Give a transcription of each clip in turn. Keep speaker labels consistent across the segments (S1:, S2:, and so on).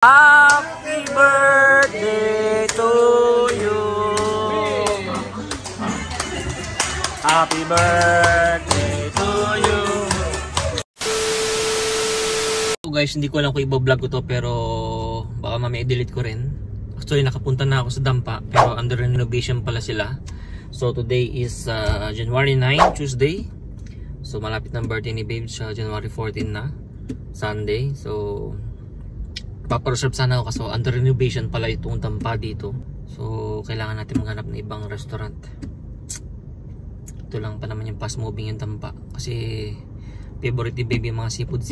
S1: Happy birthday to you. Happy birthday to you. So guys, hindi ko alam kung i-vlog ko to, pero baka mamaya i-delete ko rin. Actually, nakapunta na ako sa Dampa, pero under renovation pala sila. So today is January 9, Tuesday. So malapit ng birthday ni Babe sa January 14 na, Sunday. So papareserve sana ako kasi under renovation pala itong Dampa dito. So kailangan natin maghanap ng ibang restaurant. Ito lang pa naman yung fast moving yung Dampa, kasi favorite ni Babe yung mga seafood.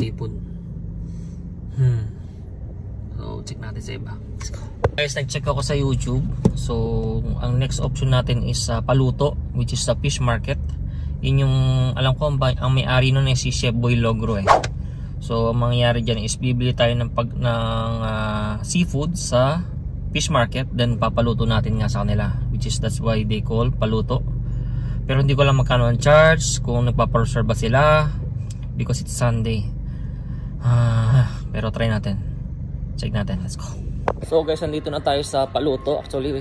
S1: So check natin sa iba. Let's go. Guys, nag-check ako sa YouTube. So ang next option natin is Paluto, which is sa fish market. Yun yung alam ko ang may-ari nun ay si Chef Boy Logro eh. So ang mangyayari dyan is bibili tayo ng seafood sa fish market, then papaluto natin nga sa kanila, which is that's why they call Paluto. Pero hindi ko lang magkano ang charge, kung nagpapareserve ba sila, because it's Sunday. Pero try natin, check natin, let's go. So guys, nandito na tayo sa Paluto. Actually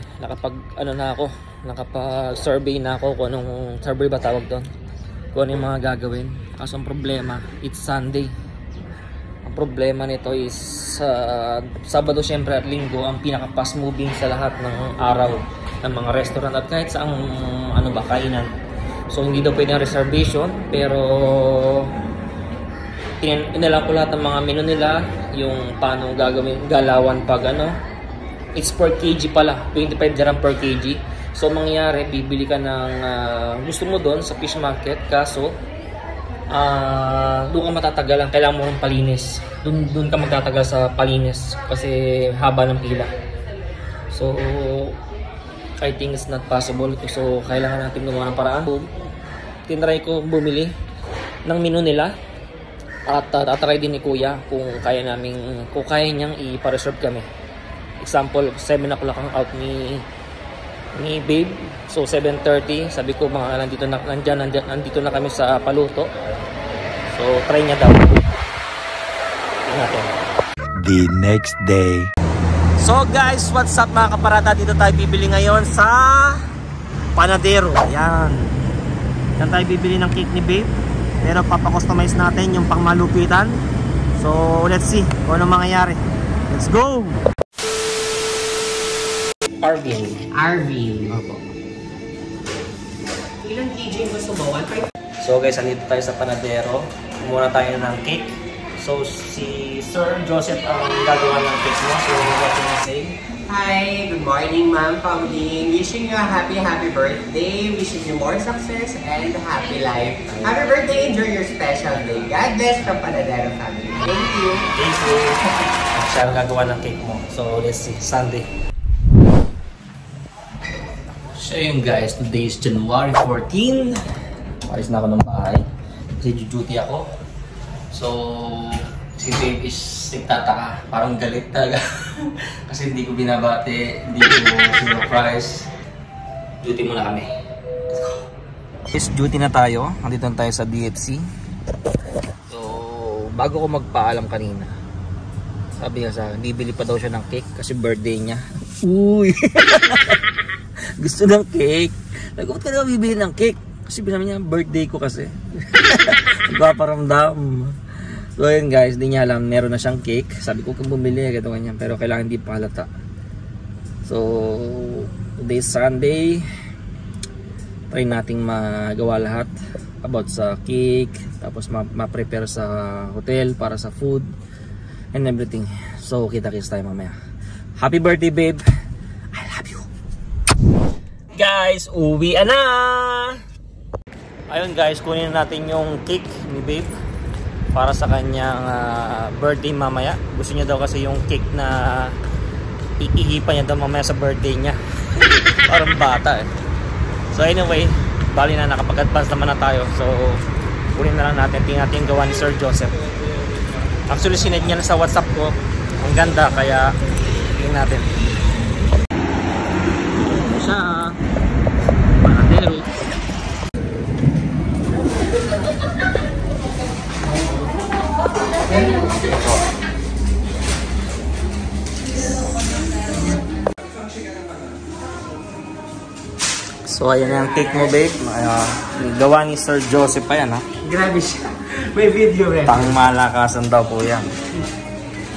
S1: nakapag-survey na ako kung anong survey ba tawag doon, kung ano yung mga gagawin. Kaso ang problema, it's Sunday. Ang problema nito is Sabado syempre at Linggo ang pinaka fast moving sa lahat ng araw ng mga restaurant at kahit saang kainan. So hindi daw pwede ang reservation, pero inalam ko lahat ng mga menu nila, yung paano gagawin galawan pag it's per kg pala, 25 dirham per kg. So mangyayari, bibili ka ng gusto mo doon sa fish market, kaso doon ka matatagalan, kailangan mo ng palinis. Doon ka magtatagal sa palinis kasi haba ng pila. So I think it's not possible. So kailangan natin gumawa ng paraan. Tinry ko bumili ng menu nila at tatry din ni Kuya kung kaya niyang i-reserve kami. Example, 7 o'clock ang out ni Babe. So 7:30, sabi ko mga nandito na kami sa Paluto. So try niya daw. Tingnan natin.
S2: The next day.
S1: So guys, what's up mga kaparata? Dito tayo bibili ngayon sa Panadero. Ayan. Yan tayo bibili ng cake ni Babe. Pero papakustomize natin yung pangmalupitan. So let's see kung ano mangyayari. Let's go! Arvin. Opo. Ilang kg yung gusto mo? 1.5? So guys, andito tayo sa Panadero. Muna tayo ng cake. So si Sir Joseph ang gagawa ng cake mo. So what can you say?
S3: Hi, good morning Ma'am Pamling. Wishing you a happy birthday. Wishing you more success and happy life. Happy birthday, enjoy your special day. God bless from Panadero family. Thank you.
S1: Thank you. Siya ang gagawa ng cake mo. So let's see, Sunday. So yun guys, today is January 14. Alis na ako ng bahay kasi duty ako. So si Babe is nagtataka, parang galit talaga kasi hindi ko binabati, hindi ko surprise. Duty muna kami. Let's go. Is duty na tayo. Nandito na tayo sa DFC. So bago ko magpaalam kanina, sabi niya sa akin, bibili pa daw siya ng cake kasi birthday niya. Uy! Gusto ng cake. Nagkakot ka na bibili ng cake kasi binabi niya birthday ko kasi. Nagpaparamdam. So yun guys, di niya alam meron na siyang cake. Sabi ko kung bumili agad niya, pero kailangan hindi pa halata. So today Sunday, try nating magawa lahat about sa cake, tapos ma-prepare sa hotel para sa food and everything. So kita-kits tayo mamaya. Happy birthday Babe, I love you. Guys, uwi na. Ayun guys, kunin natin yung cake ni Babe para sa kanyang birthday mamaya. Gusto niya daw kasi yung cake na iihipan niya daw mamaya sa birthday niya. Parang bata eh. So anyway, bali na nakapag-advance naman na tayo. So kunin na lang natin, tingnan natin gawa ni Sir Joseph. Actually sinend niya na sa WhatsApp ko. Ang ganda, kaya tingnan natin. Ano siya? Panadero. So ayan yung cake mo, babe. Gawa ni Sir Joseph pa yan, ha?
S3: Grabe siya. May video rin.
S1: Pang malakasan daw po yan.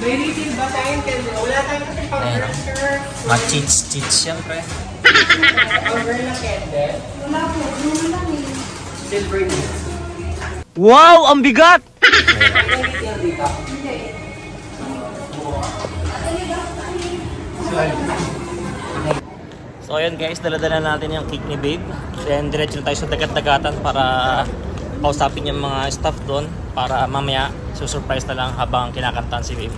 S3: May retail ba tayong candle? Wala tayong kasi pang-burger.
S1: Mga cheats syempre.
S3: Over na candle? Wala po. Wala lang eh. Silver needs.
S1: Wow! Ang bigat! So ayan guys, dala-dala natin yung cake ni babe. Then diretso na tayo sa dagat-dagatan para kausapin yung mga staff doon. Para mamaya susurprise na lang habang kinakantahan si babe.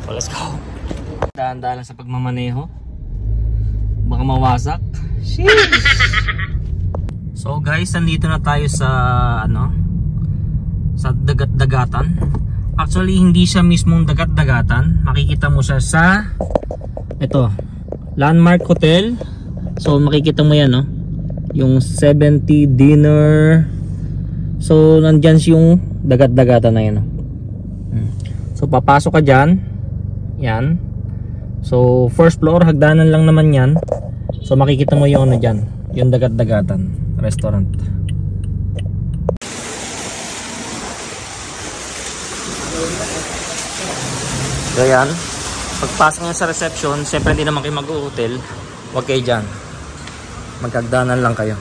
S1: So let's go! Dahan-dahan lang sa pagmamaneho. Baka mawasak. Sheesh! So guys, nandito na tayo sa sa dagat-dagatan. Actually, hindi siya mismong dagat-dagatan. Makikita mo siya sa ito, Landmark Hotel. So makikita mo yan, no? Yung 70 dinner. So nandyan yung dagat-dagatan na yan, no? So papasok ka dyan. Yan. So first floor, hagdanan lang naman yan. So makikita mo yung dyan, yung dagat-dagatan restaurant. So yan, pagpasok nyo sa reception, siyempre hindi naman kayo mag-hotel, huwag kayo dyan, magkagdanan lang kayo.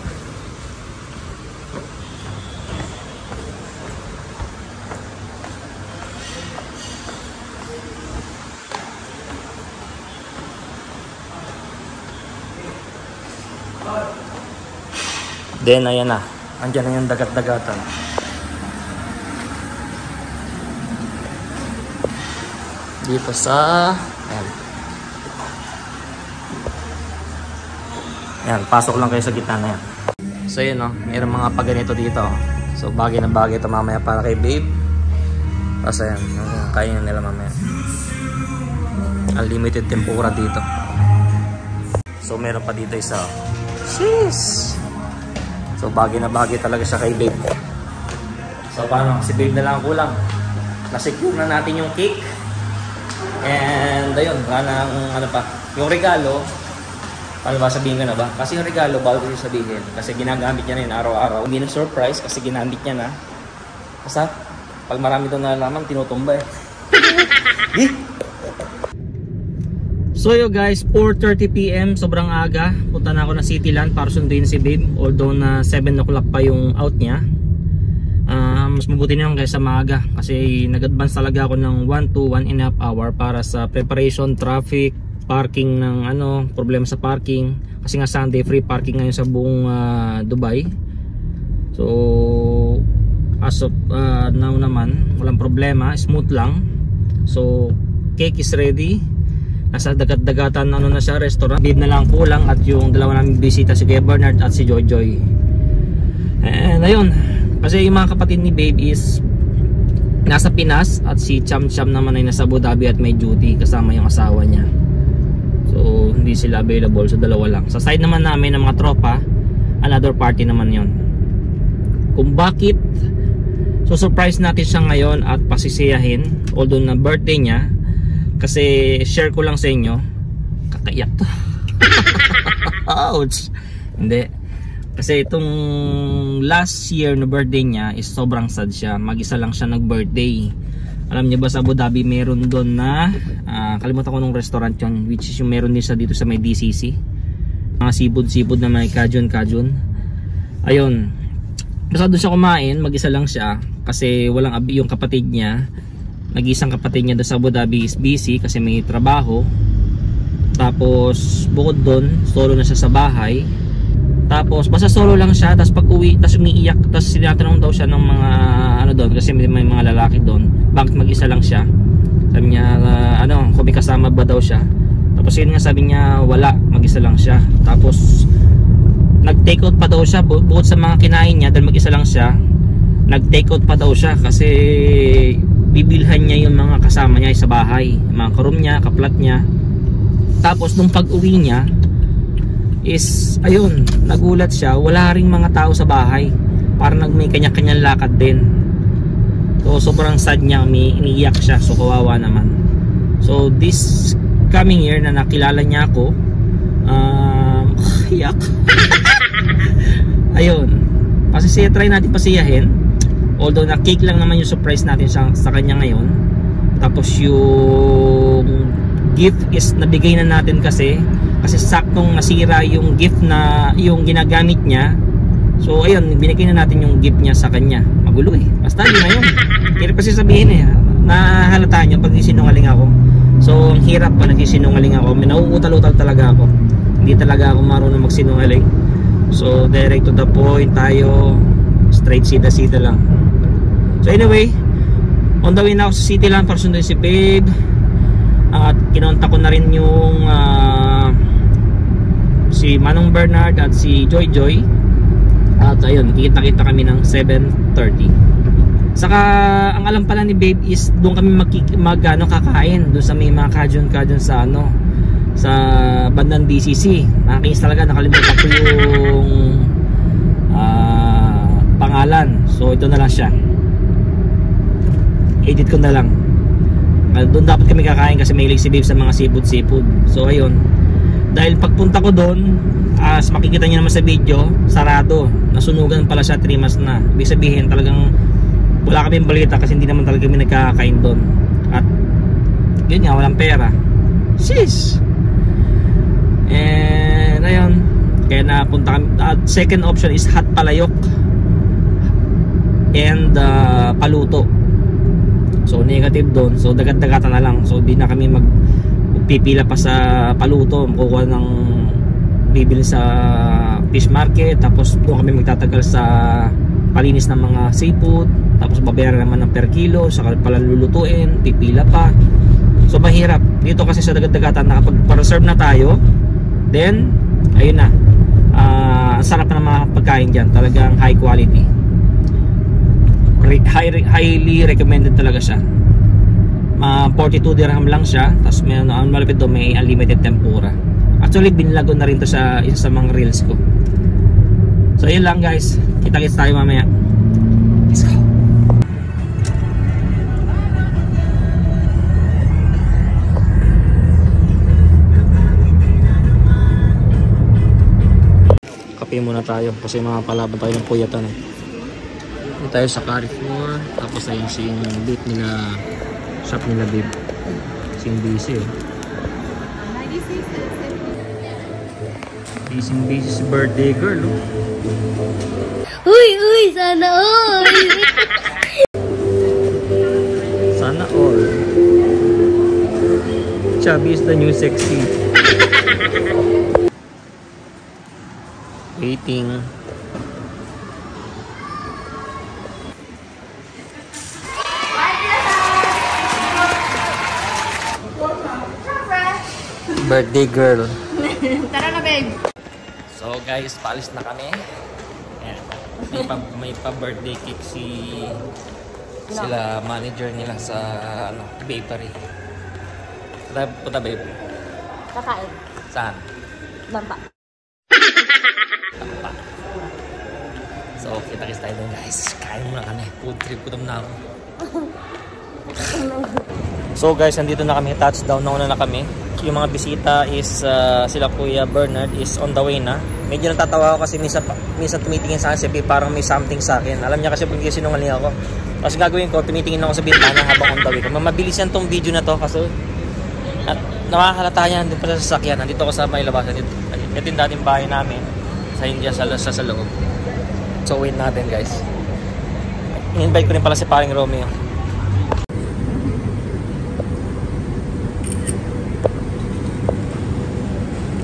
S1: Then ayan na, andyan na yung dagat-dagatan. Dito sa ayan. Ayan, pasok lang kayo sa gitna na yan. So yun, no, mayroong mga paganito dito. So bagay na bagay ito mamaya para kay babe. Kasi ayan, kaya nila mamaya. Unlimited tempura dito. So meron pa dito isa. Sheesh! So bagay na bagay talaga siya kay babe. So paano, si babe na lang kulang. Na-secure na natin yung cake. And ayun, wala nang pa. Yung regalo, paano ba sabihin ka na ba? Kasi yung regalo, bawal ko sabihin. Kasi ginagamit niya na yun araw-araw. Hindi na surprise kasi ginamit niya na. Basta, pag marami ito nalaman, tinutumba eh. So yo guys, 4:30 PM, sobrang aga. Punta na ako ng Cityland para sunduin si babe. Although na 7 o'clock pa yung out niya. Mas mabuti na lang kaysa maaga kasi nag-advance talaga ako ng 1 to 1.5 hour para sa preparation, traffic, parking ng problema sa parking kasi nga Sunday free parking ngayon sa buong Dubai. So as of now naman walang problema, smooth lang. So cake is ready. Nasa dagat-dagatan na siya, restaurant. Babe na lang kulang at yung dalawa namin bisita, si Kuya Bernard at si Jojoy. And ayun, kasi yung mga kapatid ni babe is nasa Pinas at si Cham Cham naman ay nasa Abu Dhabi at may duty kasama yung asawa niya. So hindi sila available, so dalawa lang. Sa side naman namin ng mga tropa, another party naman yon. Kung bakit so surprise natin siya ngayon at pasisiyahin although na birthday niya, kasi share ko lang sa inyo, kakaiyak to. Ouch. Hindi. Kasi itong last year na birthday niya is sobrang sad siya. Mag-isa lang siya nag-birthday. Alam niyo ba sa Abu Dhabi meron doon na kalimutan ko nung restaurant yun, which is yung meron din siya dito sa may DCC. Mga sipod-sipod na may kajun-kajun. Ayun. Basta doon siya kumain, mag-isa lang siya kasi walang yung kapatid niya. Nag-isang kapatid niya doon sa Abu Dhabi is busy kasi may trabaho. Tapos bukod doon, solo na siya sa bahay. Tapos basta solo lang siya, tapos pag uwi, tapos umiiyak, tapos sinatanong daw siya ng mga doon kasi may mga lalaki doon, bakit mag-isa lang siya. Sabi niya kung may kasama ba daw siya. Tapos yun nga sabi niya wala, mag-isa lang siya. Tapos nag-take out pa daw siya bukod sa mga kinain niya dahil mag-isa lang siya. Nag-take out pa daw siya kasi bibilhan niya yung mga kasama niya sa bahay, mga karoom niya, kaplat niya. Tapos nung pag-uwi niya is ayun, nagulat siya, wala ring mga tao sa bahay, parang may kanya-kanyang lakad din. So sobrang sad niya, iniiyak siya, so kawawa naman. So this coming year na nakilala niya ako, iyak. Ayun. Kasi try natin pasiyahin. Although na cake lang naman yung surprise natin sa kanya ngayon. Tapos yung gift is nabigay na natin kasi saktong nasira yung gift na yung ginagamit niya. So ayun, binigay na natin yung gift niya sa kanya. Magulo eh. Basta yun na yun. Hirap kasi sabihin eh. Nahalata niyo pag sinungaling ako. So ang hirap pa nagsisinungaling ako. Nauutal-utal talaga ako. Hindi talaga ako marunong magsinungaling. So direct to the point tayo. Straight sida-sida lang. So anyway, on the way na ako sa city lang para sunduin si Babe. At kinontak ko na rin yung si Manong Bernard at si Joy Joy. At ayun, kita-kita kami ng 7:30. Saka ang alam pala ni Babe is doon kami kakain doon sa may mga kajun sa sa bandang DCC. Nakakainis talaga, nakalimutan ko yung pangalan. So ito na lang siya. Edit ko na lang. Doon dapat kami kakain kasi mahilig si Babe sa mga seafood. So ayun. Dahil pagpunta ko doon, as makikita niyo naman sa video, sarado. Nasunugan pala siya 3 months na. Ibig sabihin talagang wala kaming balita kasi hindi naman talaga kami nagkakain doon. At yun nga, walang pera. Sis! And ayun, kaya napunta kami. At second option is hot palayok and paluto. So negative doon. So dagat-dagatan na lang. So di na kami magpipila pa sa paluto. Kukuha ng bibili sa fish market. Tapos doon kami magtatagal sa palinis ng mga seafood. Tapos babayaran naman ng per kilo. Saka pala lulutuin. Pipila pa. So mahirap. Dito kasi sa dagat-dagatan na kapag pa-reserve na tayo, then ayun na. Sarap na ng mga pagkain dyan. Talagang high quality. Highly recommended talaga siya. 42 dirham lang siya. Tapos may ang malapit doon, may unlimited tempura. Actually binilago na rin to sa isa sa mga reels ko. So yun lang guys, kita-kits tayo mamaya. Let's go. Kape muna tayo kasi mga palaban tayo ng puyatan eh. Dito tayo sa Carrefour. Tapos ayun yung booth nila, shop nila Babe. Kasing busy eh. Busy si birthday girl oh.
S4: Uy, sana all.
S1: Sana all. Chubby is the new sexy. Waiting. Birthday girl.
S4: Tara na, babe.
S1: So guys, paalis na kami. Ayan. May pa-birthday cake sila manager nila sa bakery. Punta babe.
S4: Kakain.
S1: Saan?
S4: Lampa.
S1: Tampa. So kita-kits tayo doon guys. Kain muna kami. Food trip ko na ako. So guys, nandito na kami. Touchdown na kami. Yung mga bisita is sila Kuya Bernard is on the way na. Medyo natatawa ako kasi minsan tumitingin sa akin si Babe, parang may something sa akin. Alam niya kasi pag sinungaling ako. Tapos gagawin ko, tumitingin ako sa bintana habang on the way ko. Mabilis yan tong video na to kasi nakakalata niya nandun pala sa sasakyan. Nandito ako sa may labasan. Ito yung dating bahay namin sa India sa loob. So wait natin guys. In-invite ko rin pala si paring Romeo.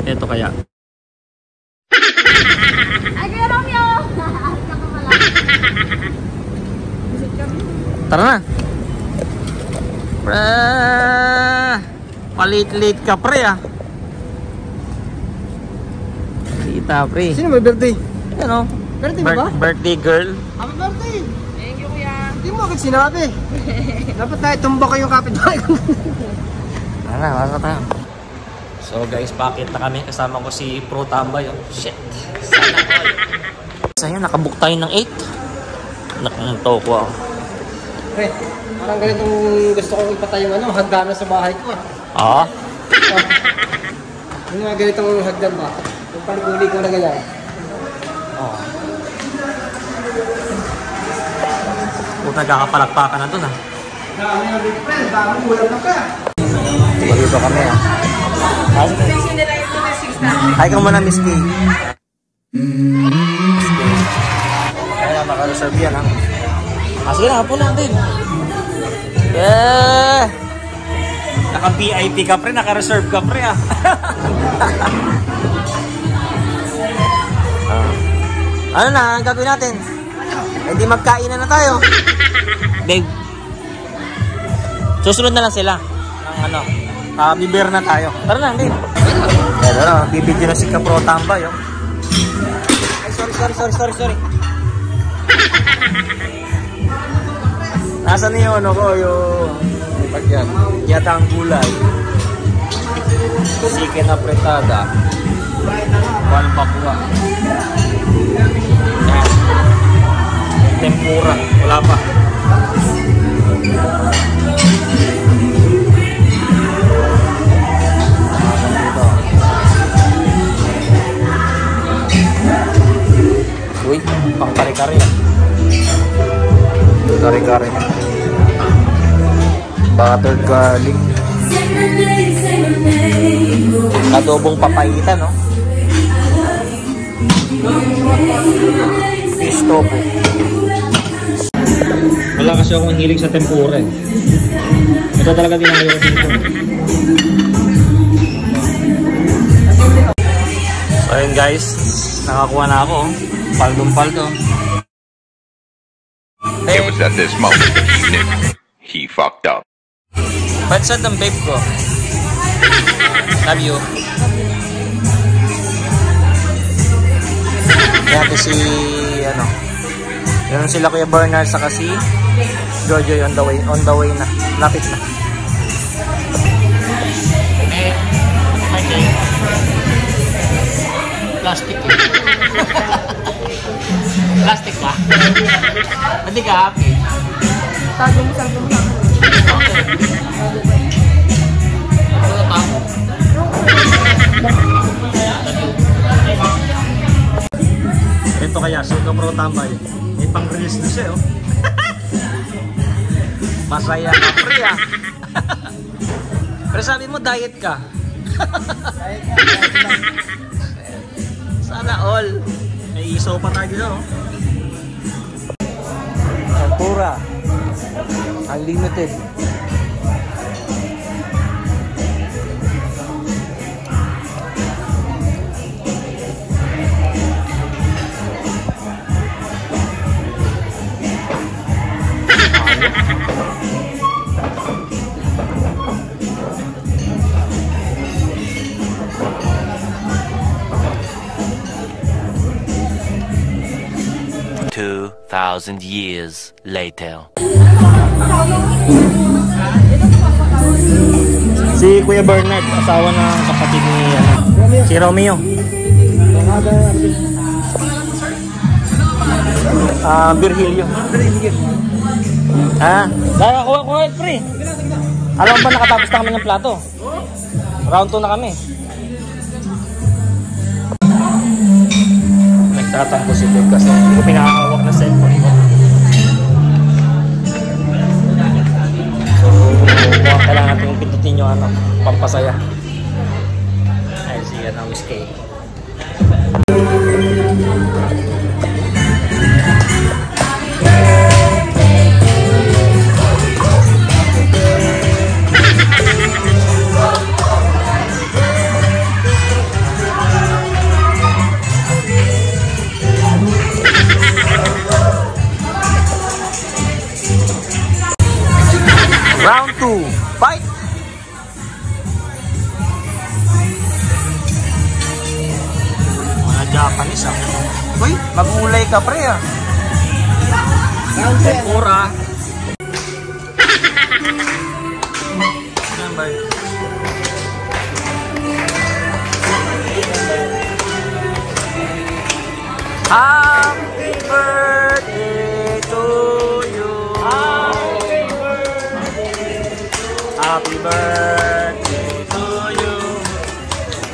S1: Ito kaya.
S4: Ay, Kuya Romeo!
S1: Tara na. Palit-lit ka pre ah. Kita pre.
S3: Sino may birthday?
S1: Ano?
S3: Birthday mo ba?
S1: Birthday girl.
S3: Happy birthday!
S4: Thank you, Kuya.
S3: Hindi mo agad sinabi. Dapat tayo tumba ko yung kapitbahay ko.
S1: Tara, wala tayo. So guys, pakit na kami. Kasama ko si Pro Tambay. Oh. Shit. Sana all. Sayang, nakabook tayo ng 8. Nakanto ko ako.
S3: Pre, parang ganitong gusto kong ipatay yung hagdanan sa bahay ko.
S1: Ah?
S3: Yung mga ganitong hagdan ba? Yung paliguli ko na ganyan.
S1: Oh. Kung nagkakapalakpakan na dun, ah. Dito kami, ah. Hi ka muna, Miss Kay. Miss Kay. Kaya naka-reserve yan, ha. Sige na, hapo natin. Yeah! Naka-VIP ka pre, naka-reserve ka pre, ah. Ano na, ang gagawin natin? Hindi magkainan na tayo. Babe. Susunod na lang sila. Ng ano, bibir na tayo. Tara na, babe. Tara, bibidyo na si Kapro Tambay, oh. Ay, sorry. Nasaan yung ano ko, yung pagyan, yatang gulay, chicken apretada, balbakwa, yan, tempura, wala pa. Uy, pang kare-kare. Kare-kare. Buttered garlic. Adobong papaitan, no? Fish tofu. Wala kasi akong hilig sa tempura, eh. Ito talaga dinayo ko dito. So ayun guys, nakakuha na ako. Paldong-paldo.
S5: It was at this moment that he knew he fucked up.
S1: Ba't sad ang babe ko? Love you. Kaya ito si, ano, yun sila Kuya Bernard saka si Jojoy on the way na. Lapit na. Plastic eh. Plastic ka? Hindi ka happy?
S4: Tagong sa
S1: ito kaya, so Kapro Tambay. May pang-release na siya, oh. Masaya ka, pre, ah. Pero sabi mo, diet ka. Sana all. May iso pa tayo dito, oh. Tempura. Unlimited.
S6: Thousand years later.
S1: Si Kuya Bernard, asawa ng kapatid ni si Romeo. Virgilio. Dahil kuha pre. Alam ba nakatapos na kami ng plato? Round 2 na kami. Nagtatampo si Dave kasi hindi ko pinakahawak na cellphone ko. So, mukhang kailangan natin pindutin yung pampasaya. Ay, siya na whiskey. Round 2, fight! Mga Japanese, ah. Uy, mag-ulay ka pre, ah. Tempura. Happy birthday to you. Happy birthday to you.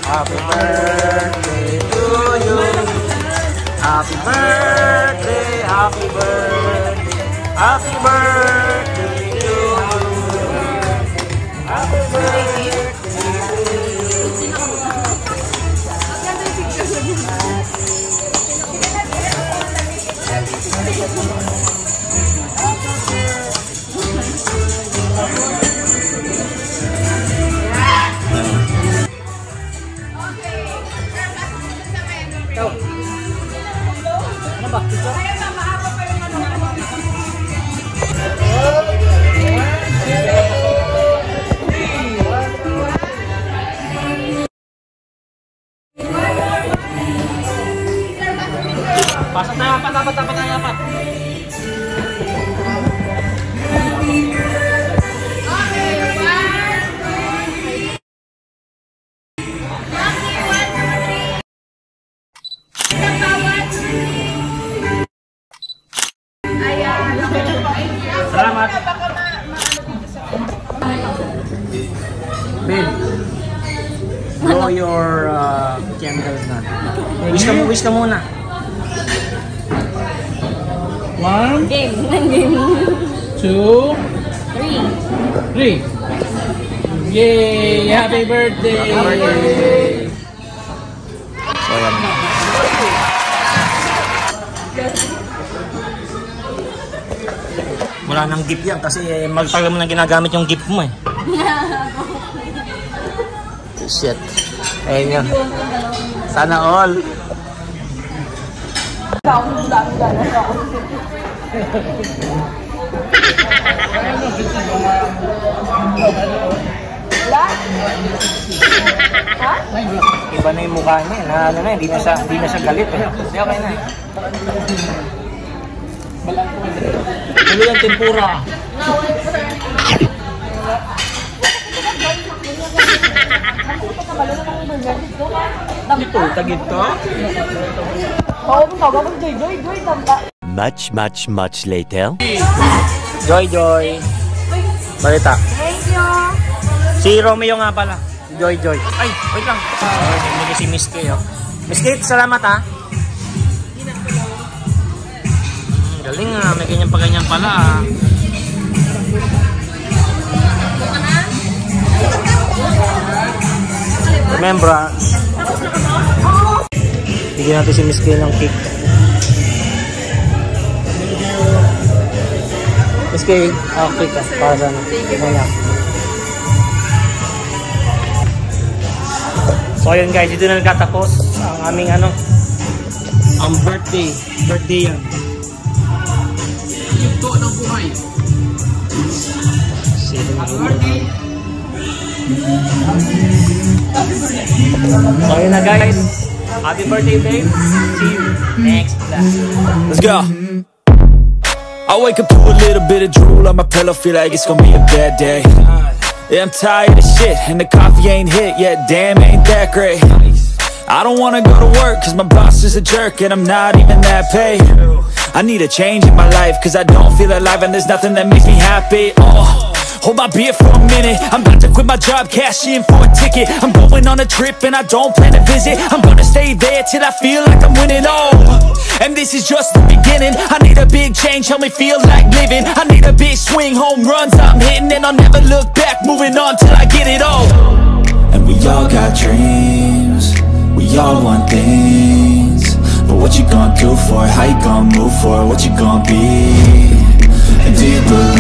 S1: Happy birthday to you. Happy birthday, happy birthday, happy birthday to you. Happy birthday. Ano ba? Pasok na apat. Salamat. Ben, blow your candles na. Wish ka muna. One,
S4: Game.
S1: 2, 3. Yay! Happy birthday! Happy birthday! So, yan. Wala nang gift yan kasi magtagal mo na ginagamit yung gift mo eh. Shit. Ayun yun. Sana all. Iba na yung mukha niya. Hindi na siya galit eh. Hindi, okay na eh. Tuloy ang tempura. Ito, tagit to?
S6: Much later.
S1: Joy. Balita.
S4: Thank you.
S1: Si Romeo nga pala. Joy. Ay, wait lang. Hindi si Miss Kay, oh. Miss Kay, salamat ha. Galing nga, may ganyan pala ah. Remember, bigyan natin si Miss Kay ng cake. Miss Kay, cake ka para sa ano. So ayun guys, dito na nagtatapos ang aming ang birthday yan. Ito ng buhay. So ayun na guys, happy birthday babe. See you next class.
S7: Let's go. I wake up to a little bit of drool on my pillow, feel like it's gonna be a bad day. Yeah, I'm tired of shit, and the coffee ain't hit yet, damn, ain't that great. I don't wanna go to work, cause my boss is a jerk, and I'm not even that paid. I need a change in my life, cause I don't feel alive, and there's nothing that makes me happy. Hold my beer for a minute, I'm about to quit my job, cash in for a ticket. I'm going on a trip and I don't plan to visit. I'm gonna stay there till I feel like I'm winning, and this is just the beginning. I need a big change, help me feel like living. I need a big swing, home runs I'm hitting, and I'll never look back, moving on till I get it all. And we all got dreams, we all want things, but what you gonna do for it? How you gonna move for it? What you gonna be? And do you believe